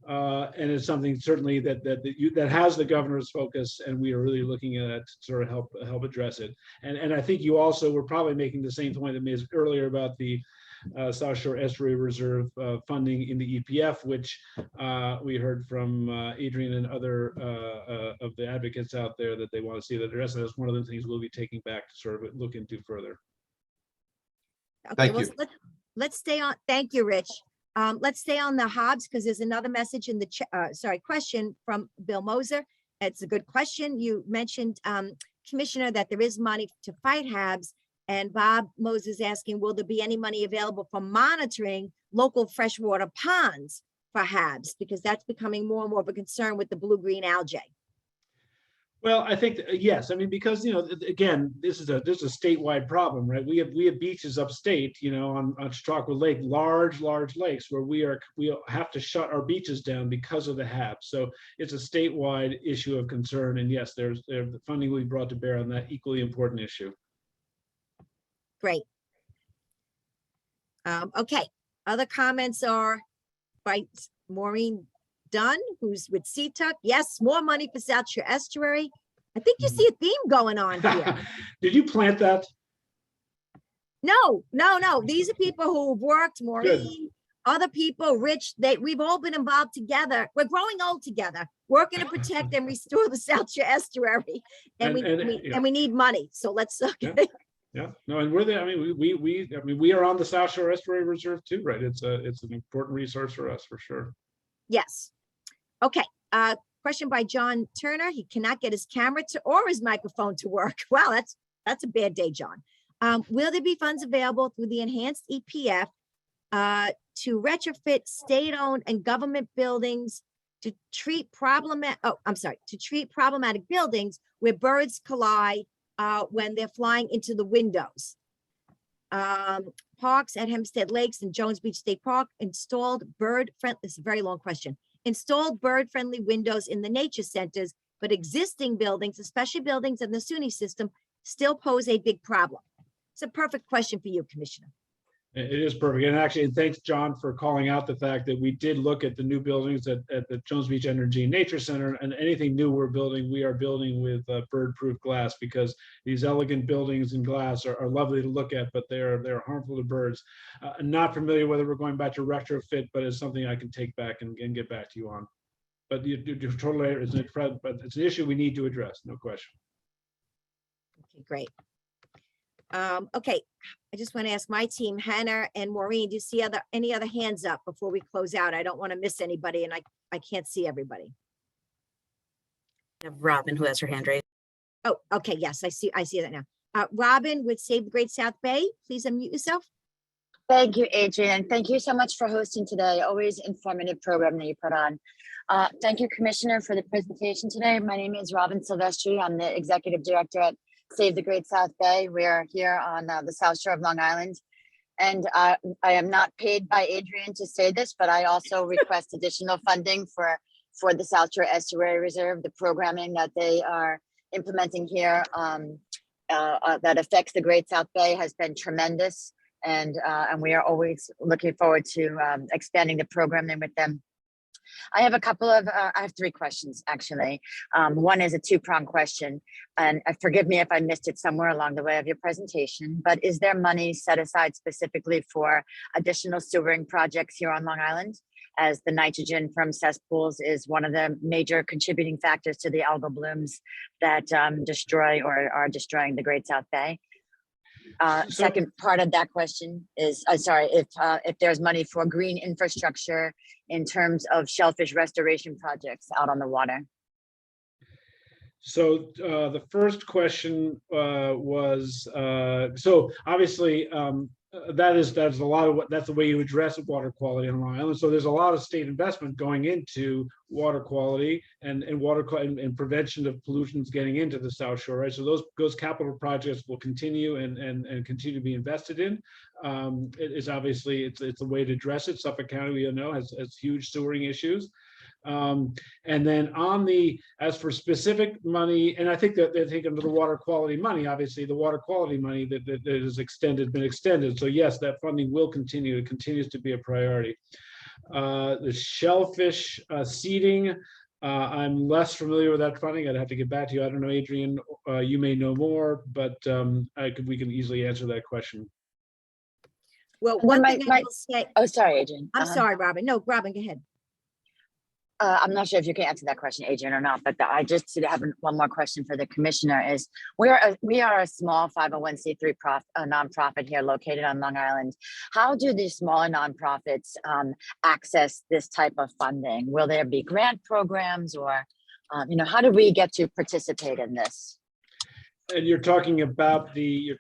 And it's something certainly that has the governor's focus, and we are really looking at it to sort of help address it. And I think you also were probably making the same point that made earlier about the South Shore Estuary Reserve funding in the EPF, which we heard from Adrian and other of the advocates out there that they want to see that addressed. That's one of the things we'll be taking back to sort of look into further. Okay, Thank well, you. let's stay on. Thank you, Rich. Let's stay on the Habs because there's another message in the question from Bill Moser. It's a good question. You mentioned, Commissioner, that there is money to fight Habs, and Bob Moser is asking, will there be any money available for monitoring local freshwater ponds for Habs? Because that's becoming more and more of a concern with the blue-green algae. Well, I think yes. I mean, because again, this is a statewide problem, right? We have beaches upstate, on Chautauqua Lake, large lakes where we have to shut our beaches down because of the Habs. So it's a statewide issue of concern, and yes, there's the funding will be brought to bear on that equally important issue. Great. Okay. Other comments are by Maureen Dunn, who's with CTUC. Yes, more money for South Shore Estuary. I think you see a theme going on here. Did you plant that? No. These are people who have worked, Maureen, other people, Rich, we've all been involved together. We're growing old together, working to protect and restore the South Shore Estuary. And we need money. So let's Yeah, no, and we're there. I mean, we are on the South Shore Estuary Reserve too, right? It's an important resource for us for sure. Yes. Okay. Question by John Turner. He cannot get his camera or his microphone to work. Wow, that's a bad day, John. Will there be funds available through the enhanced EPF to retrofit state-owned and government buildings to treat problematic buildings where birds collide when they're flying into the windows? Parks at Hempstead Lakes and Jones Beach State Park installed this is a very long question. Installed bird-friendly windows in the nature centers, but existing buildings, especially buildings in the SUNY system, still pose a big problem. It's a perfect question for you, Commissioner. It is perfect. And actually, thanks, John, for calling out the fact that we did look at the new buildings at the Jones Beach Energy and Nature Center, and anything new we're building, we are building with bird-proof glass, because these elegant buildings in glass are lovely to look at, but they're harmful to birds. I'm not familiar whether we're going back to retrofit, but it's something I can take back and get back to you on. But you're totally, but it's an issue we need to address, no question. Okay, great. Okay, I just want to ask my team, Hannah and Maureen, do you see any other hands up before we close out? I don't want to miss anybody, and I can't see everybody. Have Robin, who has her hand raised. Oh, okay, yes, I see that now. Robin with Save the Great South Bay, please unmute yourself. Thank you, Adrian. Thank you so much for hosting today. Always informative program that you put on. Thank you, Commissioner, for the presentation today. My name is Robin Silvestri. I'm the Executive Director at Save the Great South Bay. We're here on the South Shore of Long Island. And I am not paid by Adrian to say this, but I also request additional funding for the South Shore Estuary Reserve. The programming that they are implementing here that affects the Great South Bay has been tremendous. And we are always looking forward to expanding the programming with them. I have I have three questions, actually. One is a two-pronged question, and forgive me if I missed it somewhere along the way of your presentation, but is there money set aside specifically for additional sewering projects here on Long Island, as the nitrogen from cesspools is one of the major contributing factors to the algal blooms that destroy or are destroying the Great South Bay? Second part of that question is, sorry, if there's money for green infrastructure in terms of shellfish restoration projects out on the water. So the first question was, so obviously that's a lot of that's the way you address water quality on Long Island. So there's a lot of state investment going into water quality and prevention of pollutions getting into the South Shore, right? So those capital projects will continue and continue to be invested in. It is obviously it's a way to address it. Suffolk County, we know, has huge sewering issues. And then as for specific money, and I think that they take under the water quality money, obviously the water quality money that is been extended. So yes, that funding will continue. It continues to be a priority. The shellfish seeding, I'm less familiar with that funding. I'd have to get back to you. I don't know, Adrian, you may know more, but we can easily answer that question. Well, one thing I will say. Oh, sorry, Adrian. I'm sorry, Robin. No, Robin, go ahead. I'm not sure if you can answer that question, Adrian, or not, but I just have one more question for the commissioner. Is we are a small 501c3 nonprofit here located on Long Island. How do these smaller nonprofits access this type of funding? Will there be grant programs, or how do we get to participate in this? And you're talking about the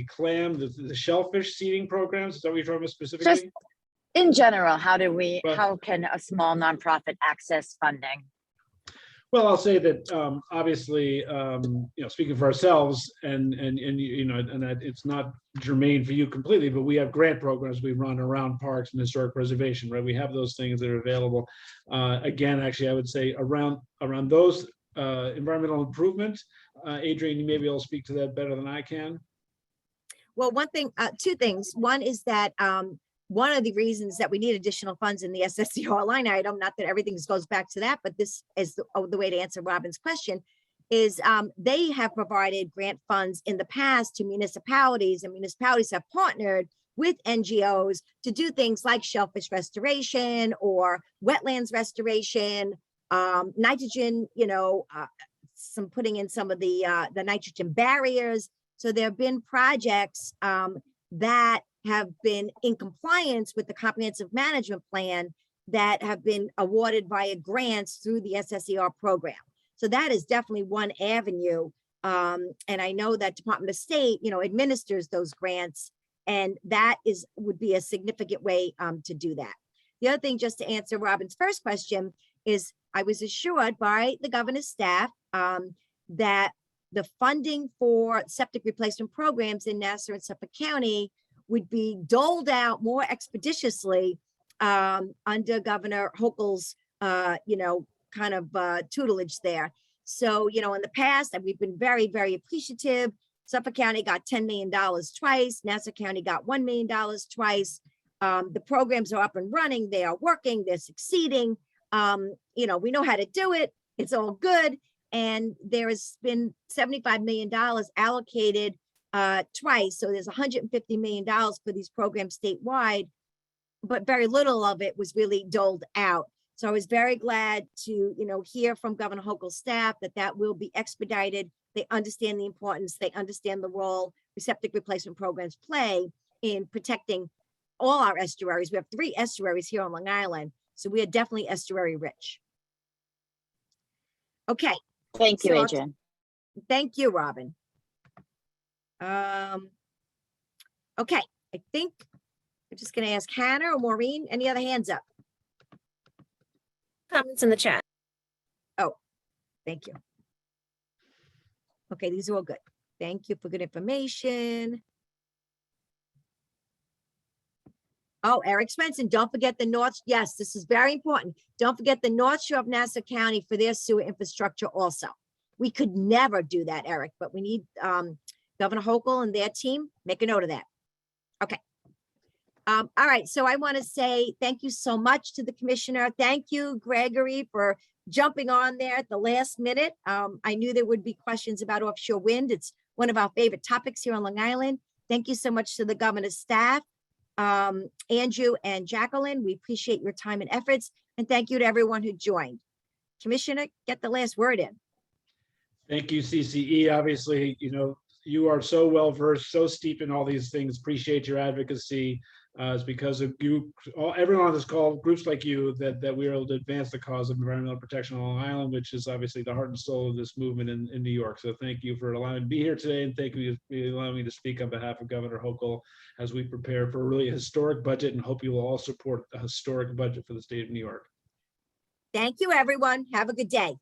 clam, the shellfish seeding programs. Is that what you're talking about specifically? Just in general, how can a small nonprofit access funding? Well, I'll say that obviously, speaking for ourselves, and that it's not germane for you completely, but we have grant programs we run around parks and historic preservation, right? We have those things that are available. Again, actually, I would say around those environmental improvements. Adrian, you maybe will speak to that better than I can. Well, two things. One is that one of the reasons that we need additional funds in the SSCR line item, not that everything goes back to that, but this is the way to answer Robin's question, is they have provided grant funds in the past to municipalities, and municipalities have partnered with NGOs to do things like shellfish restoration or wetlands restoration, nitrogen, some putting in some of the nitrogen barriers. So there have been projects that have been in compliance with the comprehensive management plan that have been awarded via grants through the SSCR program. So that is definitely one avenue. And I know that Department of State, administers those grants, and that would be a significant way to do that. The other thing, just to answer Robin's first question, is I was assured by the governor's staff that the funding for septic replacement programs in Nassau and Suffolk County would be doled out more expeditiously under Governor Hochul's, tutelage there. So, in the past, we've been very, very appreciative. Suffolk County got $10 million twice. Nassau County got $1 million twice. The programs are up and running. They are working. They're succeeding. You know, we know how to do it. It's all good. And there has been $75 million allocated twice. So there's $150 million for these programs statewide, but very little of it was really doled out. So I was very glad to, you know, hear from Governor Hochul's staff that that will be expedited. They understand the importance. They understand the role septic replacement programs play in protecting all our estuaries. We have 3 estuaries here on Long Island, so we are definitely estuary rich. Okay. Thank you, So Adrian. Thank you, Robin. Okay, I think I'm just going to ask Hannah or Maureen. Any other hands up? Comments in the chat. Thank you. Okay, these are all good. Thank you for good information. Oh, Eric Swenson, don't forget the North. Yes, this is very important. Don't forget the North Shore of Nassau County for their sewer infrastructure also. We could never do that, Eric, but we need Governor Hochul and their team. Make a note of that. Okay. All right, so I want to say thank you so much to the commissioner. Thank you, Gregory, for jumping on there at the last minute. I knew there would be questions about offshore wind. It's one of our favorite topics here on Long Island. Thank you so much to the governor's staff, Andrew and Jacqueline. We appreciate your time and efforts. And thank you to everyone who joined. Commissioner, get the last word in. Thank you, CCE. Obviously, you know, you are so well versed, so steep in all these things. Appreciate your advocacy. It's because of you, everyone on this call, groups like you, that we are able to advance the cause of environmental protection on Long Island, which is obviously the heart and soul of this movement in New York. So thank you for allowing me to be here today, and thank you for allowing me to speak on behalf of Governor Hochul as we prepare for a really historic budget, and hope you will all support a historic budget for the state of New York. Thank you, everyone. Have a good day.